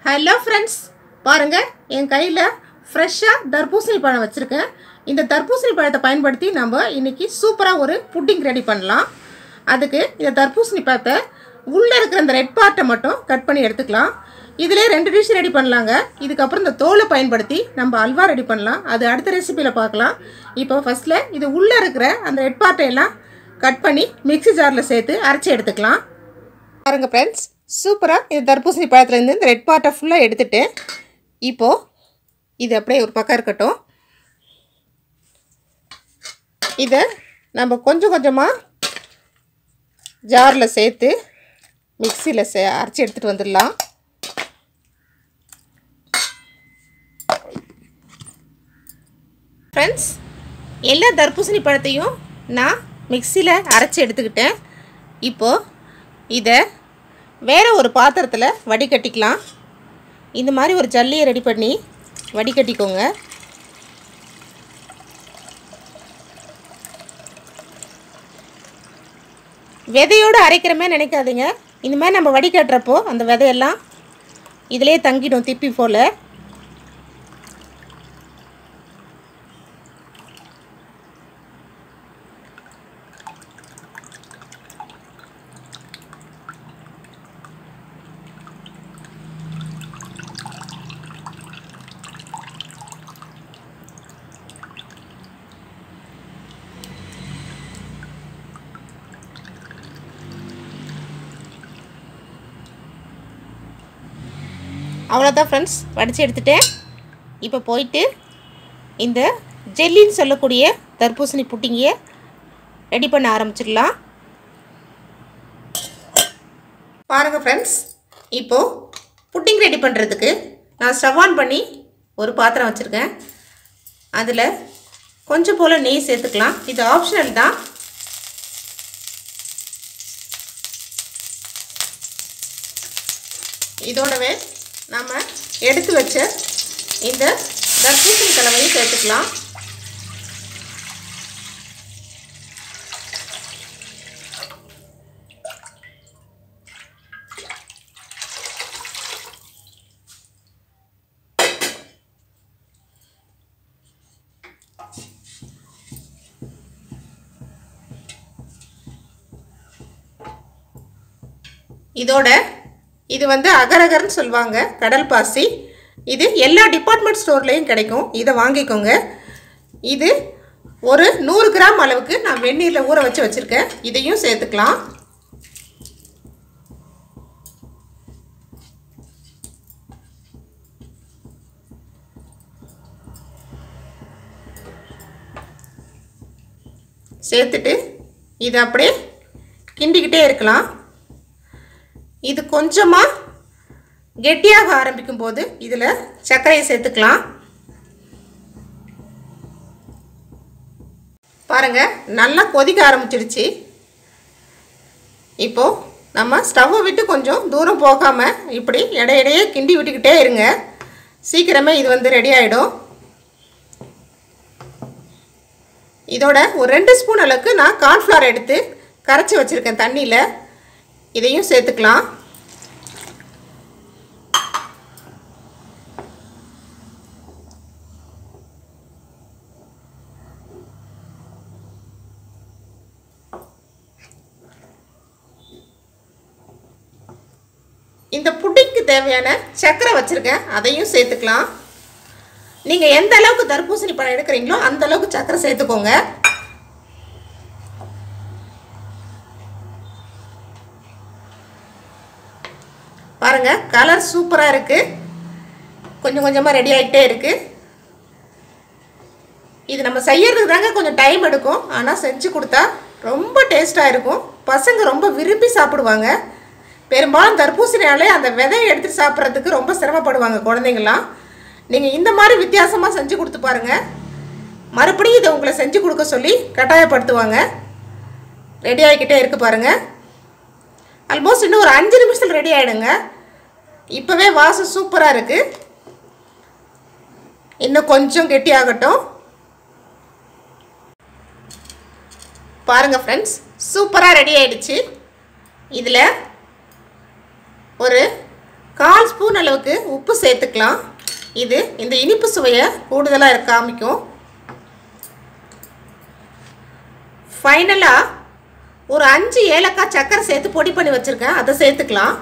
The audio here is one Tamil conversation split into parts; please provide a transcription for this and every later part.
ஹலோ ஃப்ரெண்ட்ஸ், பாருங்கள் என் கையில் ஃப்ரெஷ்ஷாக தர்பூசணி பழம் வச்சுருக்கேன். இந்த தர்பூசணி பழத்தை பயன்படுத்தி நம்ம இன்றைக்கி சூப்பராக ஒரு புட்டிங் ரெடி பண்ணலாம். அதுக்கு இந்த தர்பூசணி பழத்தை உள்ளே இருக்கிற இந்த ரெட் பார்ட்டை மட்டும் கட் பண்ணி எடுத்துக்கலாம். இதிலே 2 டிஷ் ரெடி பண்ணலாங்க. இதுக்கப்புறம் இந்த தோலை பயன்படுத்தி நம்ம அல்வா ரெடி பண்ணலாம். அது அடுத்த ரெசிபியில் பார்க்கலாம். இப்போ ஃபஸ்ட்டில் இது உள்ளே இருக்கிற அந்த ரெட் பார்ட்டை எல்லாம் கட் பண்ணி மிக்ஸி ஜாரில் சேர்த்து அரைச்சி எடுத்துக்கலாம். பாருங்கள் ஃப்ரெண்ட்ஸ், சூப்பராக இது தர்பூசணி பழத்துலேருந்து இந்த ரெட் பார்ட்டை ஃபுல்லாக எடுத்துகிட்டு இப்போது இது அப்படியே ஒரு பக்கம் இருக்கட்டும். இதை நம்ம கொஞ்சம் கொஞ்சமாக ஜாரில் சேர்த்து மிக்சியில் அரைச்சி எடுத்துகிட்டு வந்துடலாம். ஃப்ரெண்ட்ஸ், எல்லா தர்பூசணி பழத்தையும் நான் மிக்சியில் அரைச்சி எடுத்துக்கிட்டேன். இப்போது இதை வேறு ஒரு பாத்திரத்தில் வடிகட்டிக்கலாம். இந்த மாதிரி ஒரு ஜல்லியை ரெடி பண்ணி வடிகட்டிக்கோங்க. விதையோடு அரைக்கிறமே நினைக்காதீங்க. இந்த மாதிரி நம்ம வடிகட்டுறப்போ அந்த விதையெல்லாம் இதிலே தங்கிடும் திப்பி போல். அவ்வளோதான் ஃப்ரெண்ட்ஸ், வடித்து எடுத்துட்டேன். இப்போ போயிட்டு இந்த ஜெல்லின்னு சொல்லக்கூடிய தர்பூசணி புட்டிங்கியை ரெடி பண்ண ஆரம்பிச்சிடலாம். பாருங்கள் ஃப்ரெண்ட்ஸ், இப்போது புட்டிங் ரெடி பண்ணுறதுக்கு நான் ஸ்டவ் ஆன் பண்ணி ஒரு பாத்திரம் வச்சுருக்கேன். அதில் கொஞ்சம் போல் நெய் சேர்த்துக்கலாம். இது ஆப்ஷனல் தான். இதோடவே நம்ம எடுத்து வச்ச இந்த தர்பூசணி கலவையை சேர்த்துக்கலாம். இதோட இது அகரகர்னு சொல்லுவாங்க, கடல் பாசி. இது எல்லா டிபார்ட்மெண்ட் ஸ்டோர்லேயும் கிடைக்கும். இதை வாங்கிக்கோங்க. இது ஒரு 100 கிராம் அளவுக்கு நான் வெந்நீரில் ஊற வச்சு வச்சுருக்கேன். இதையும் சேர்த்துக்கலாம். சேர்த்துட்டு இதை அப்படியே கிண்டிக்கிட்டே இருக்கலாம். இது கொஞ்சமாக கெட்டியாக ஆரம்பிக்கும் போது இதில் சர்க்கரையை சேர்த்துக்கலாம். பாருங்கள், நல்லா கொதிக்க ஆரம்பிச்சிடுச்சு. இப்போது நம்ம ஸ்டவ்வை விட்டு கொஞ்சம் தூரம் போகாமல் இப்படி இடையிடையே கிண்டி விட்டுக்கிட்டே இருங்க. சீக்கிரமே இது ரெடி ஆகிடும். இதோட ஒரு 2 ஸ்பூன் அளவுக்கு நான் கார்ன்ஃப்ளவர் எடுத்து கரைச்சி வச்சுருக்கேன் தண்ணியில். இதையும் சேர்த்துக்கலாம். இந்த புட்டிங்க்கு தேவையான சர்க்கரை வச்சுருக்கேன், அதையும் சேர்த்துக்கலாம். நீங்கள் எந்த அளவுக்கு தர்பூசணி பழம் எடுக்கிறீங்களோ அந்த அளவுக்கு சர்க்கரை சேர்த்துக்கோங்க. பாருங்கள், கலர் சூப்பராக இருக்குது. கொஞ்சம் கொஞ்சமாக ரெடி ஆகிட்டே இருக்குது. இது நம்ம செய்யறதுக்கு தாங்க கொஞ்சம் டைம் எடுக்கும். ஆனால் செஞ்சு கொடுத்தா ரொம்ப டேஸ்ட்டாக இருக்கும். பசங்க ரொம்ப விரும்பி சாப்பிடுவாங்க. பெரும்பாலும் தர்பூசணியாலே அந்த விதையை எடுத்துகிட்டு சாப்பிட்றதுக்கு ரொம்ப சிரமப்படுவாங்க குழந்தைங்களாம். நீங்கள் இந்த மாதிரி வித்தியாசமாக செஞ்சு கொடுத்து பாருங்கள். மறுபடியும் இதை உங்களை செஞ்சு கொடுக்க சொல்லி கட்டாயப்படுத்துவாங்க. ரெடி ஆகிக்கிட்டே இருக்குது பாருங்கள். ஆல்மோஸ்ட் இன்னும் ஒரு 5 நிமிஷத்தில் ரெடி ஆகிடுங்க. இப்போவே வாசம் சூப்பராக இருக்குது. இன்னும் கொஞ்சம் கெட்டி ஆகட்டும். பாருங்கள் ஃப்ரெண்ட்ஸ், சூப்பராக ரெடி ஆகிடுச்சு. இதில் ஒரு 1/4 ஸ்பூன் அளவுக்கு உப்பு சேர்த்துக்கலாம். இது இந்த இனிப்பு சுவையை கூடுதலாக காமிக்கும். ஃபைனலாக ஒரு 5 ஏலக்காய் சக்கரை சேர்த்து பொடி பண்ணி வச்சுருக்கேன், அதை சேர்த்துக்கலாம்.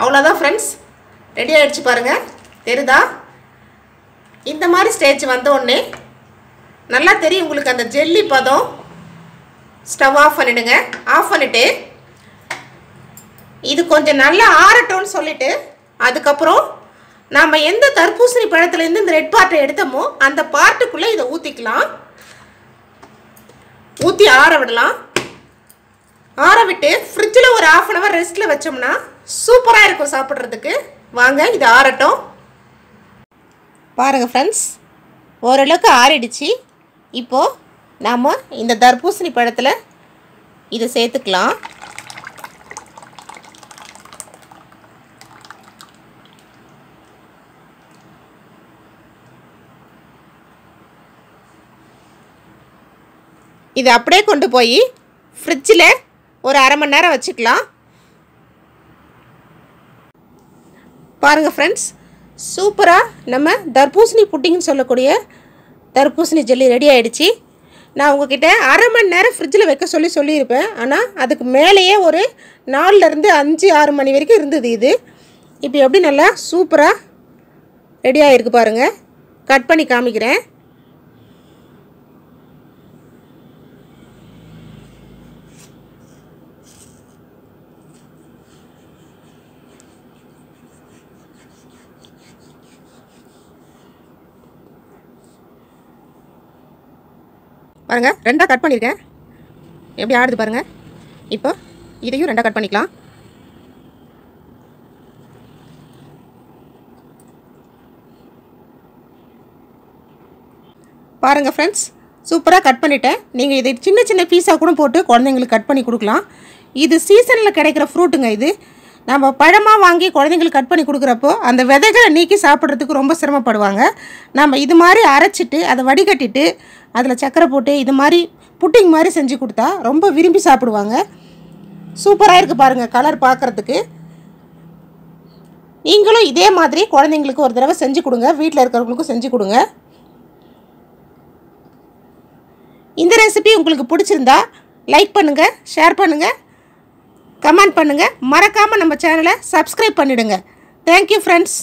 அவ்வளோதான் ஃப்ரெண்ட்ஸ், ரெடி ஆகிடுச்சு பாருங்கள். தெரியுதா? இந்த மாதிரி ஸ்டேஜ் வந்த உடனே நல்லா தெரியும் உங்களுக்கு அந்த ஜெல்லி பதம். ஸ்டவ் ஆஃப் பண்ணிவிடுங்க. ஆஃப் பண்ணிவிட்டு இது கொஞ்சம் நல்லா ஆறட்டும்னு சொல்லிவிட்டு அதுக்கப்புறம் நாம் எந்த தர்பூசணி பழத்துலேருந்து இந்த ரெட் பார்ட்டை எடுத்தோமோ அந்த பார்ட்டுக்குள்ளே இதை ஊற்றிக்கலாம். ஊற்றி ஆற விடலாம். ஆற விட்டு ஃப்ரிட்ஜில் ஒரு 1/2 hour ரெஸ்ட்டில் வச்சோம்னா சூப்பராக இருக்கும் சாப்பிட்றதுக்கு. வாங்க இது ஆறட்டும். பாருங்கள் ஃப்ரெண்ட்ஸ், ஓரளவுக்கு ஆறிடுச்சு. இப்போது நாம் இந்த தர்பூசணி பழத்தில் இதை சேர்த்துக்கலாம். இது அப்படியே கொண்டு போய் ஃப்ரிட்ஜில் ஒரு 1/2 மணி நேரம் வச்சுக்கலாம். பாருங்கள் ஃப்ரெண்ட்ஸ், சூப்பராக நம்ம தர்பூசணி புட்டிங்னு சொல்லக்கூடிய தர்பூசணி ஜெல்லி ரெடி ஆகிடுச்சு. நான் உங்ககிட்ட 1/2 மணி நேரம் ஃப்ரிட்ஜில் வைக்க சொல்லியிருப்பேன். ஆனால் அதுக்கு மேலேயே ஒரு 4 5 6 மணி வரைக்கும் இருந்தது இது. இப்போ எப்படி நல்லா சூப்பராக ரெடி ஆகிருக்கு பாருங்கள். கட் பண்ணி காமிக்கிறேன். பாருங்கள், 2 கட் பண்ணியிருக்கேன். எப்படி ஆடுது பாருங்கள். இப்போ இதையும் 2 கட் பண்ணிக்கலாம். பாருங்கள் ஃப்ரெண்ட்ஸ், சூப்பராக கட் பண்ணிட்டேன். நீங்கள் இதை சின்ன சின்ன பீஸாக கூட போட்டு குழந்தைங்களுக்கு கட் பண்ணி கொடுக்கலாம். இது சீசனில் கிடைக்கிற ஃப்ரூட்டுங்க. இது நம்ம பழமாக வாங்கி குழந்தைங்களுக்கு கட் பண்ணி கொடுக்குறப்போ அந்த விதைகளை நீக்கி சாப்பிட்றதுக்கு ரொம்ப சிரமப்படுவாங்க. நம்ம இது மாதிரி அரைச்சிட்டு அதை வடிகட்டிட்டு அதில் சக்கரை போட்டு இது மாதிரி புட்டிங் மாதிரி செஞ்சு கொடுத்தா ரொம்ப விரும்பி சாப்பிடுவாங்க. சூப்பராக இருக்குது பாருங்கள் கலர் பார்க்குறதுக்கு. நீங்களும் இதே மாதிரி குழந்தைங்களுக்கு ஒரு தடவை செஞ்சு கொடுங்க. வீட்டில் இருக்கிறவங்களுக்கும் செஞ்சு கொடுங்க. இந்த ரெசிபி உங்களுக்கு பிடிச்சிருந்தா லைக் பண்ணுங்கள், ஷேர் பண்ணுங்கள், கமெண்ட் பண்ணுங்கள். மறக்காமல் நம்ம சேனலை சப்ஸ்கிரைப் பண்ணிவிடுங்க. Thank you friends.